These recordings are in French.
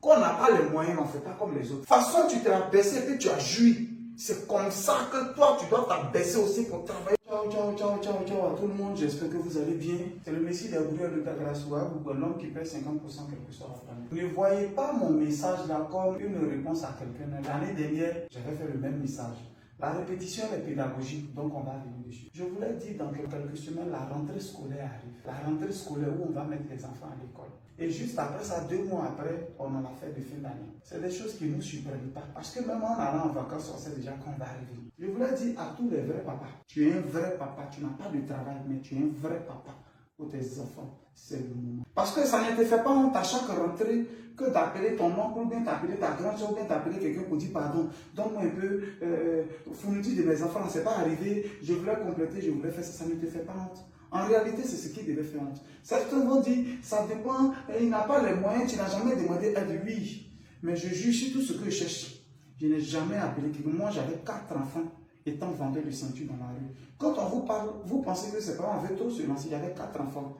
Quand on n'a pas les moyens, on ne fait pas comme les autres. De toute façon, tu t'es abaissé et puis tu as joui. C'est comme ça que toi, tu dois t'abaisser aussi pour travailler. Ciao, ciao, ciao, ciao, ciao à tout le monde. J'espère que vous allez bien. C'est le Messie d'Abril de Tagrassoua, ou l'homme qui paie 50% quelque soit la famille. Ne voyez pas mon message là comme une réponse à quelqu'un. L'année dernière, j'avais fait le même message. La répétition est pédagogique, donc on va venir dessus. Je voulais dire dans quelques semaines, la rentrée scolaire arrive. La rentrée scolaire où on va mettre les enfants à l'école. Et juste après ça, 2 mois après, on en a fait de fin d'année. C'est des choses qui ne nous surprennent pas. Parce que même en allant en vacances, on sait déjà qu'on va arriver. Je voulais dire à tous les vrais papas, tu es un vrai papa, tu n'as pas de travail, mais tu es un vrai papa pour tes enfants. C'est le moment. Parce que ça ne te fait pas honte à chaque rentrée que d'appeler ton oncle ou bien d'appeler ta grand-soeur ou bien d'appeler quelqu'un pour dire pardon, donne-moi un peu fourniture de mes enfants, c'est pas arrivé, je voulais compléter, je voulais faire ça, ça ne te fait pas honte. En réalité, c'est ce qui devait faire honte. Certains vont dire, ça dépend, il n'a pas les moyens, tu n'as jamais demandé aide, oui. Mais je juge sur tout ce que je cherche. Je n'ai jamais appelé quelqu'un. Moi, j'avais 4 enfants étant vendeur de ceinture dans la rue. Quand on vous parle, vous pensez que c'est pas, on veut trop se lancer, j'avais 4 enfants.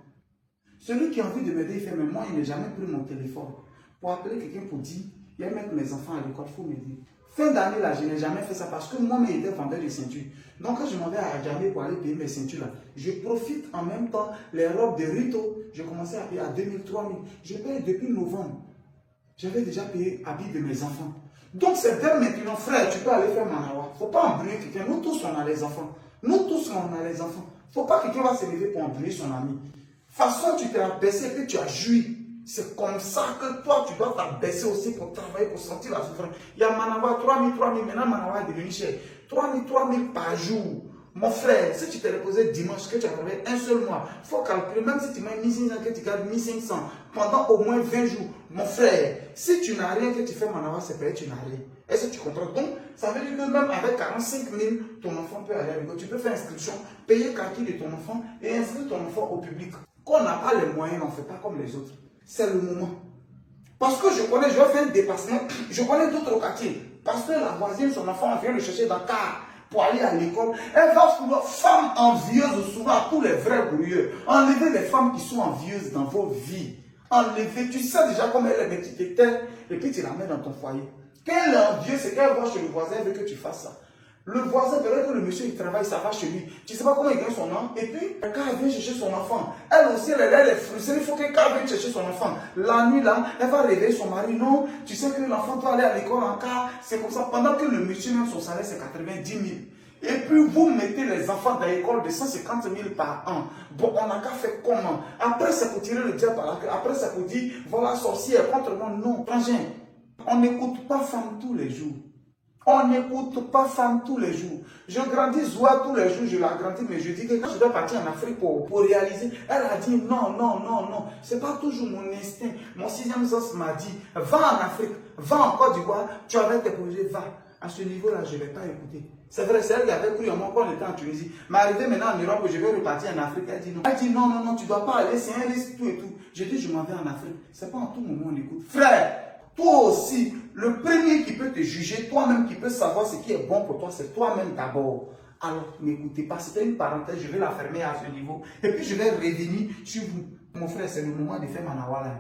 Celui qui a envie de m'aider, il fait, mais moi, il n'a jamais pris mon téléphone pour appeler quelqu'un pour dire, il va mettre mes enfants à l'école, il faut m'aider. Fin d'année, là, je n'ai jamais fait ça parce que moi, j'étais vendeur de ceintures. Donc, quand je m'en vais à Adjamé pour aller payer mes ceintures, là, je profite en même temps les robes de Rito. J'ai commencé à payer à 2000, 3000. Je paye depuis novembre. J'avais déjà payé l'habit de mes enfants. Donc, c'est dès maintenant, frère, tu peux aller faire Manawa. Il ne faut pas embrouiller quelqu'un. Nous tous, on a les enfants. Nous tous, on a les enfants. Il ne faut pas que quelqu'un va se lever pour embrouiller son ami. De toute façon, tu t'es abaissé et que tu as joui. C'est comme ça que toi, tu dois t'abaisser aussi pour travailler, pour sentir la souffrance. Il y a Manawa, 3000, 3000. Maintenant, Manawa est devenu cher. 3000, 3000 par jour. Mon frère, si tu t'es reposé dimanche, que tu as travaillé un seul mois, il faut calculer, même si tu mets 1500, que tu gardes 1500 pendant au moins 20 jours. Mon frère, si tu n'as rien, que tu fais Manawa, c'est payé, tu n'as rien. Est-ce que tu comprends? Donc, ça veut dire que même avec 45 000, ton enfant peut aller à l'école. Tu peux faire inscription, payer kaki de ton enfant et inscrire ton enfant au public. Quand on n'a pas les moyens, on ne fait pas comme les autres. C'est le moment. Parce que je connais, je vais faire un dépassement, je connais d'autres quartiers. Parce que la voisine, son enfant vient le chercher dans le car pour aller à l'école. Elle va souvent, femme envieuse, souvent à tous les vrais bourrieux. Enlevez les femmes qui sont envieuses dans vos vies. Enlevez, tu sais déjà comment elle est étiquetée et puis tu la mets dans ton foyer. Quand elle est envieuse, c'est qu'elle va chez le voisin, elle veut que tu fasses ça. Le voisin, peut-être que le monsieur il travaille, ça va chez lui. Tu ne sais pas comment il gagne son nom. Et puis, quand elle vient chercher son enfant, elle aussi, elle est frustrée. Il faut qu'elle vienne chercher son enfant. La nuit, là, elle va réveiller son mari. Non, tu sais que l'enfant doit aller à l'école en cas. C'est comme ça. Pendant que le monsieur, même son salaire, c'est 90 000. Et puis, vous mettez les enfants dans l'école de 150 000 par an. Bon, on n'a qu'à faire comment? Après, c'est pour tirer le diable par la queue. Après, c'est pour dire, voilà, sorcière, contre moi. Non, frangin. On n'écoute pas femme tous les jours. On n'écoute pas femme tous les jours. Je grandis Zoua tous les jours, je la grandis, mais je dis que quand je dois partir en Afrique pour réaliser, elle a dit non, non, non, non. Ce n'est pas toujours mon instinct. Mon 6e sens m'a dit, va en Afrique, va en Côte d'Ivoire, tu avais tes projets, va. À ce niveau-là, je ne vais pas écouter. C'est vrai, c'est elle qui avait cru en moi quand on était en Tunisie. Mais arrivé maintenant en Europe, je vais repartir en Afrique. Elle dit non. Elle dit non, non, non, tu ne dois pas aller, c'est un risque, tout et tout. Je dis, je m'en vais en Afrique. Ce n'est pas en tout moment on écoute. Frère, toi aussi, le premier qui peut te juger, toi-même qui peut savoir ce qui est bon pour toi, c'est toi-même d'abord. Alors, n'écoutez pas, c'était une parenthèse, je vais la fermer à ce niveau. Et puis, je vais revenir sur vous. Mon frère, c'est le moment de faire Manawala.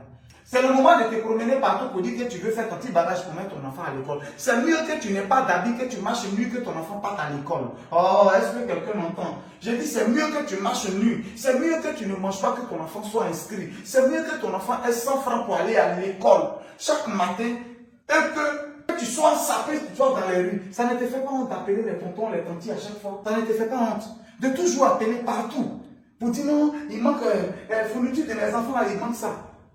C'est le moment de te promener partout pour dire que tu veux faire ton petit bagage pour mettre ton enfant à l'école. C'est mieux que tu n'aies pas d'habit, que tu marches nu, que ton enfant parte à l'école. Oh, est-ce que quelqu'un m'entend? J'ai dit, c'est mieux que tu marches nu. C'est mieux que tu ne manges pas, que ton enfant soit inscrit. C'est mieux que ton enfant ait 100 francs pour aller à l'école chaque matin et que tu sois sapé, tu sois dans les rues. Ça ne te fait pas honte d'appeler les tontons, les tantis à chaque fois. Ça ne te fait pas honte de toujours appeler partout pour dire non, il manque fourniture de mes enfants, là, il manque ça.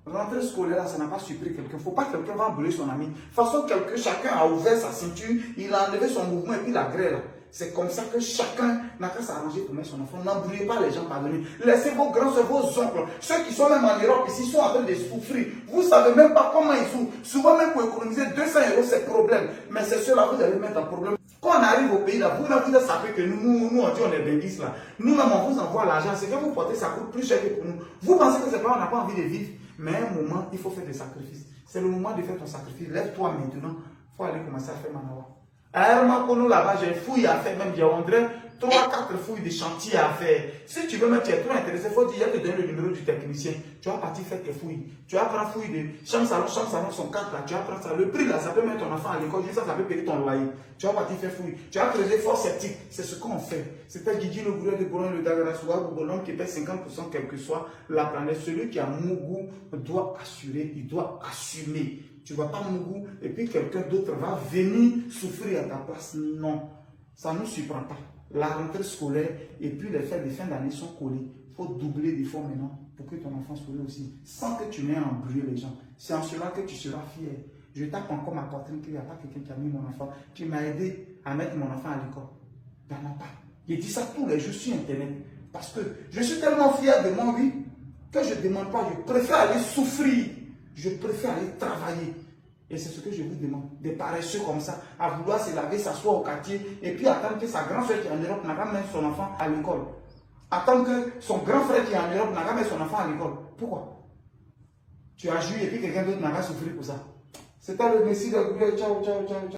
Rentrée scolaire, là, ça n'a pas surpris quelqu'un. Il ne faut pas que quelqu'un va brûler son ami. De toute façon, chacun a ouvert sa ceinture, il a enlevé son mouvement et puis la grêle. C'est comme ça que chacun n'a qu'à s'arranger pour mettre son enfant. N'embrouillez pas les gens, pardonnez. Laissez vos grands, vos oncles, ceux qui sont même en Europe ici, sont en train de souffrir. Vous ne savez même pas comment ils souffrent. Souvent même pour économiser 200 €, c'est problème. Mais c'est ceux-là que vous allez mettre en problème. Quand on arrive au pays, là, vous avez sapé que nous, on dit on est benguistes là. Nous-mêmes, on vous envoie l'argent. C'est que vous portez, ça coûte plus cher que pour nous. Vous pensez que c'est pas, on n'a pas envie de vivre. Mais à un moment, il faut faire des sacrifices. C'est le moment de faire ton sacrifice. Lève-toi maintenant. Il faut aller commencer à faire Manawa. À Hermakono là-bas, j'ai fouillé à faire même, j'ai André, 3-4 fouilles de chantier à faire. Si tu veux même, tu es trop intéressé, il faut dire, te donner le numéro du technicien. Tu vas partir faire tes fouilles. Tu vas prendre fouille de chambre, salon, son 4 là. Tu vas prendre ça. Le prix là, ça peut mettre ton enfant à l'école, juste ça peut payer ton loyer. Tu vas partir faire fouille. Tu vas creuser fort septique. C'est ce qu'on fait. C'était Guigui le gouverneur de Boulogne, le Dagarassoua, l'homme qui paie 50%, quel que soit la planète. Celui qui a Mougou doit assurer, il doit assumer. Tu ne vas pas Mougou et puis quelqu'un d'autre va venir souffrir à ta place. Non, ça ne nous surprend pas. La rentrée scolaire et puis les fêtes de fin d'année sont collées. Il faut doubler d'efforts maintenant pour que ton enfant soit aussi, sans que tu n'aies embrouillé les gens. C'est en cela que tu seras fier. Je tape encore ma poitrine qu'il n'y a pas quelqu'un qui a mis mon enfant, qui m'a aidé à mettre mon enfant à l'école. Il n'y en a pas. Je dis ça tous les jours sur Internet. Parce que je suis tellement fier de moi, oui, que je ne demande pas. Je préfère aller souffrir. Je préfère aller travailler. Et c'est ce que je vous demande. Des paresseux comme ça, à vouloir se laver, s'asseoir au quartier, et puis attendre que sa grand frère qui est en Europe n'a pas mettre son enfant à l'école. Attendre que son grand frère qui est en Europe n'a pas mettre son enfant à l'école. Pourquoi? Tu as joui et puis quelqu'un d'autre n'a pas souffert pour ça. C'était le Messie de Google. Ciao, ciao, ciao, ciao.